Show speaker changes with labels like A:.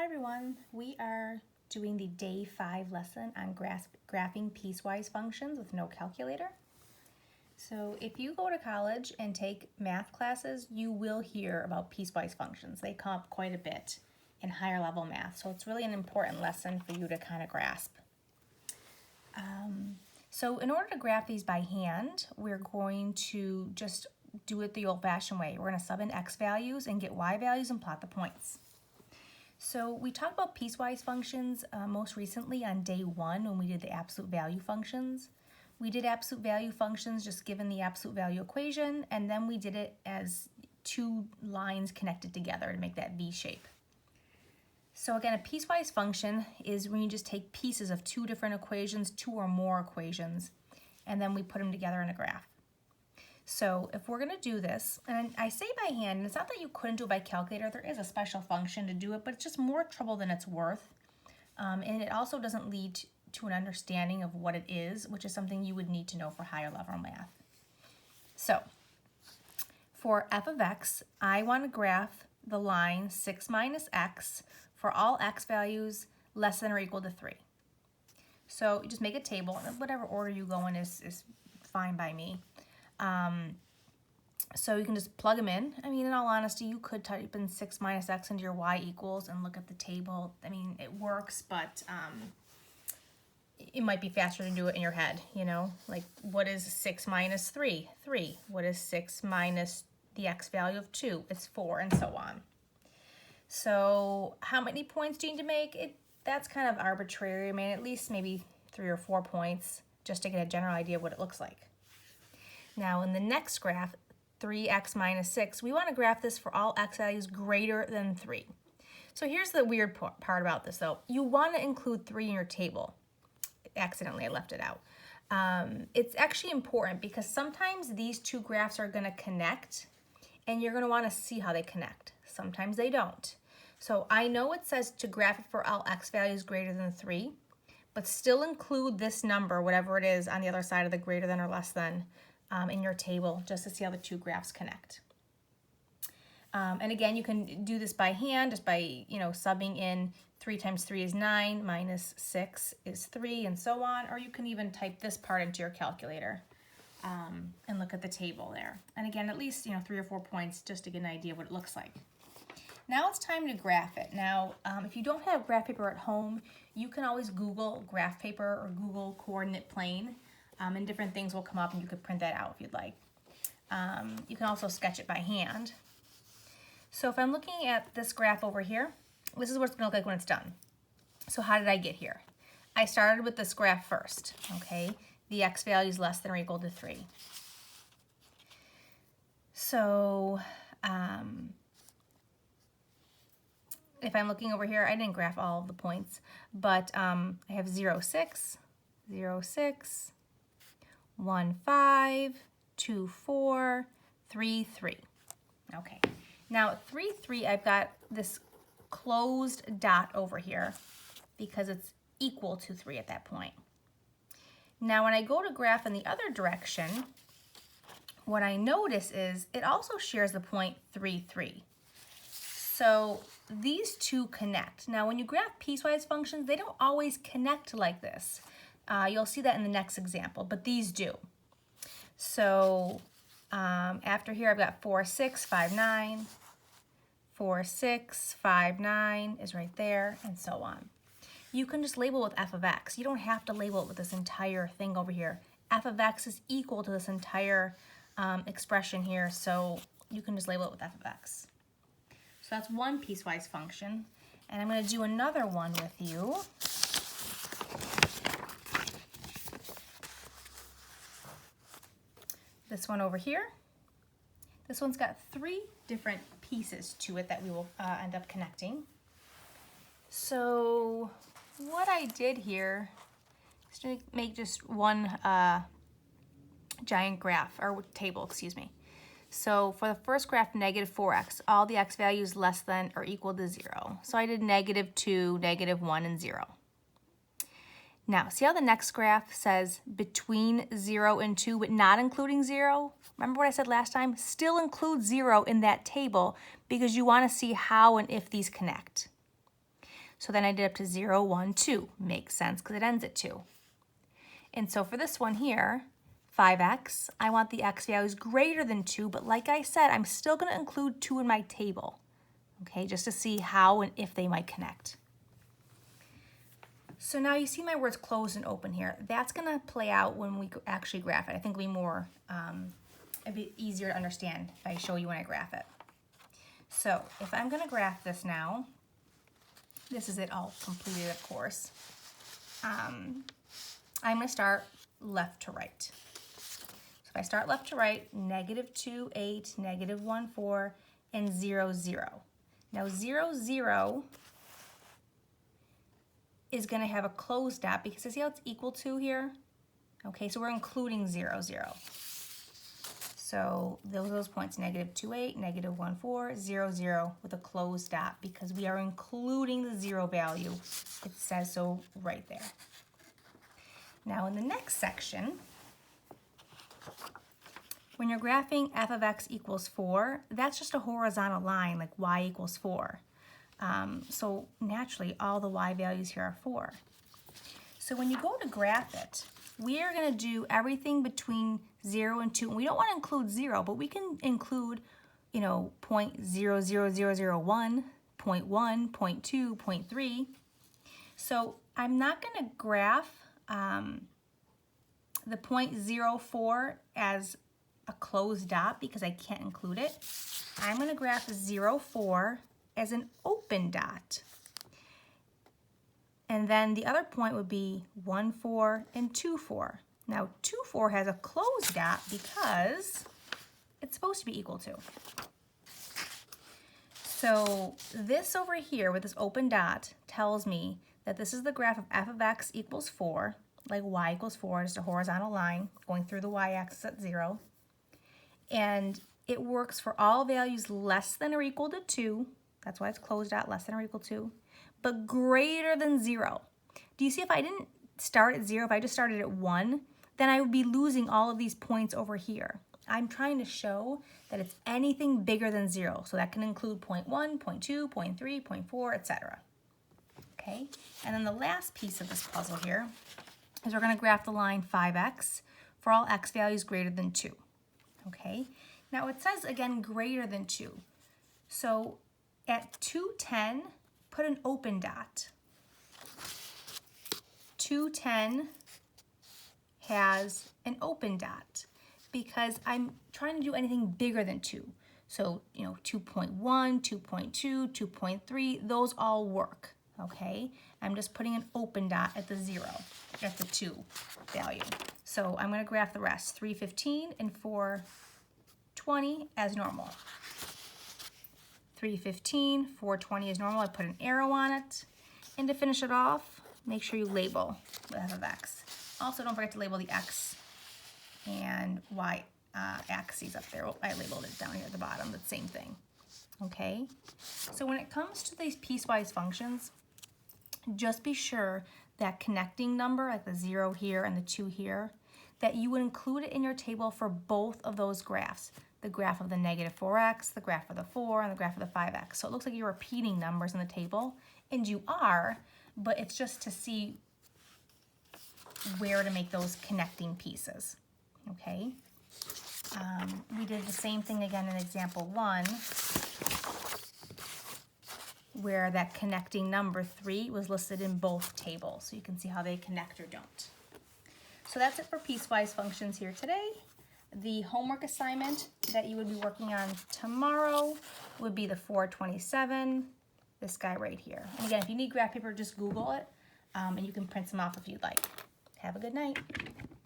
A: Hi everyone, we are doing the day 5 lesson on graphing piecewise functions with no calculator. So if you go to college and take math classes, you will hear about piecewise functions. They come up quite a bit in higher level math, so it's really an important lesson for you to kind of grasp. So in order to graph these by hand, we're going to just do it the old-fashioned way. We're going to sub in x values and get y values and plot the points. So we talked about piecewise functions most recently on day 1 when we did the absolute value functions. We did absolute value functions just given the absolute value equation, and then we did it as two lines connected together to make that V shape. So again, a piecewise function is when you just take pieces of two different equations, two or more equations, and then we put them together in a graph. So if we're going to do this, and I say by hand, and it's not that you couldn't do it by calculator, there is a special function to do it, but it's just more trouble than it's worth. And it also doesn't lead to an understanding of what it is, which is something you would need to know for higher level math. So for f of x, I want to graph the line 6 minus x for all x values less than or equal to 3. So you just make a table, and whatever order you go in is fine by me. So you can just plug them in. I mean, in all honesty, you could type in 6 minus x into your y equals and look at the table. I mean, it works, but it might be faster to do it in your head, you know? Like, what is 6 minus 3? 3. What is 6 minus the x value of 2? It's 4, and so on. So how many points do you need to make? That's kind of arbitrary. I mean, at least maybe 3 or 4 points just to get a general idea of what it looks like. Now in the next graph, 3x minus 6, we want to graph this for all x values greater than 3. So here's the weird part about this though. You want to include 3 in your table. Accidentally, I left it out. It's actually important because sometimes these two graphs are going to connect and you're going to want to see how they connect. Sometimes they don't. So I know it says to graph it for all x values greater than 3, but still include this number, whatever it is, on the other side of the greater than or less than in your table just to see how the two graphs connect. And again, you can do this by hand, just by, subbing in 3 times 3 is 9, minus 6 is 3, and so on. Or you can even type this part into your calculator and look at the table there. And again, at least, 3 or 4 points just to get an idea of what it looks like. Now it's time to graph it. Now, if you don't have graph paper at home, you can always Google graph paper or Google coordinate plane, and different things will come up and you could print that out if you'd like. You can also sketch it by hand. So if I'm looking at this graph over here, this is what it's going to look like when it's done. So how did I get here? I started with this graph first, okay? The x value is less than or equal to 3. So if I'm looking over here, I didn't graph all of the points, but I have 0, 6, 0, 6, 1, 5, 2, 4, 3, 3. Okay. Now, 3, 3, I've got this closed dot over here because it's equal to 3 at that point. Now, when I go to graph in the other direction, what I notice is it also shares the point 3, 3. So these two connect. Now, when you graph piecewise functions, they don't always connect like this. You'll see that in the next example, but these do. So after here, I've got 4, 6, 5, 9. 4, 6, 5, 9 is right there, and so on. You can just label with f of x. You don't have to label it with this entire thing over here. F of x is equal to this entire expression here, so you can just label it with f of x. So that's one piecewise function, and I'm going to do another one with you. This one over here. This one's got 3 different pieces to it that we will end up connecting. So what I did here is to make just one giant graph, or table, excuse me. So for the first graph, negative 4x, all the x values less than or equal to 0. So I did negative 2, negative 1, and 0. Now, see how the next graph says between 0 and 2, but not including 0? Remember what I said last time? Still include 0 in that table because you want to see how and if these connect. So then I did up to 0, 1, 2. Makes sense because it ends at 2. And so for this one here, 5x, I want the x values greater than 2, but like I said, I'm still going to include 2 in my table, okay, just to see how and if they might connect. So now you see my words closed and open here. That's going to play out when we actually graph it. I think it'll be more, it'd be easier to understand if I show you when I graph it. So if I'm going to graph this now, this is it all completed, of course. I'm going to start left to right. So if I start left to right, -2, 8, -1, 4, and 0, 0. Now 0, 0 is going to have a closed dot because see how it's equal to here? Okay, so we're including 0, 0. So those points, -2, 8, -1, 4, 0, 0 with a closed dot because we are including the 0 value. It says so right there. Now in the next section, when you're graphing f of x equals 4, that's just a horizontal line like y equals 4. So naturally, all the y values here are 4. So when you go to graph it, we are going to do everything between 0 and 2. And we don't want to include 0, but we can include, you know, 0.00001, 0.1, 0.2, 0.3. So I'm not going to graph the 0.04 as a closed dot because I can't include it. I'm going to graph 0.4 as an open dot. And then the other point would be 1.4 and 2.4. Now 2.4 has a closed dot because it's supposed to be equal to. So this over here with this open dot tells me that this is the graph of f of x equals 4, like y equals 4, just a horizontal line going through the y-axis at 0. And it works for all values less than or equal to 2. That's why it's closed dot, less than or equal to, but greater than 0. Do you see if I didn't start at 0, if I just started at 1, then I would be losing all of these points over here. I'm trying to show that it's anything bigger than 0. So that can include 0.1, 0.2, 0.3, 0.4, etc. Okay, and then the last piece of this puzzle here is we're going to graph the line 5x for all x values greater than 2. Okay, now it says again greater than 2. So at 210, put an open dot. 210 has an open dot because I'm trying to do anything bigger than 2. So, you know, 2.1, 2.2, 2.3, those all work, okay? I'm just putting an open dot at the 0, at the 2 value. So I'm going to graph the rest, 315 and 420 as normal. 315, 420 is normal. I put an arrow on it. And to finish it off, make sure you label the f of x. Also, don't forget to label the x and y axes up there. I labeled it down here at the bottom, the same thing. Okay? So when it comes to these piecewise functions, just be sure that connecting number, like the 0 here and the 2 here, that you would include it in your table for both of those graphs. The graph of the -4x, the graph of the 4, and the graph of the 5x. So it looks like you're repeating numbers in the table, and you are, but it's just to see where to make those connecting pieces, okay? We did the same thing again in example 1, where that connecting number 3 was listed in both tables, so you can see how they connect or don't. So that's it for piecewise functions here today. The homework assignment that you would be working on tomorrow would be the 427, this guy right here. And again, if you need graph paper, just Google it, and you can print some off if you'd like. Have a good night.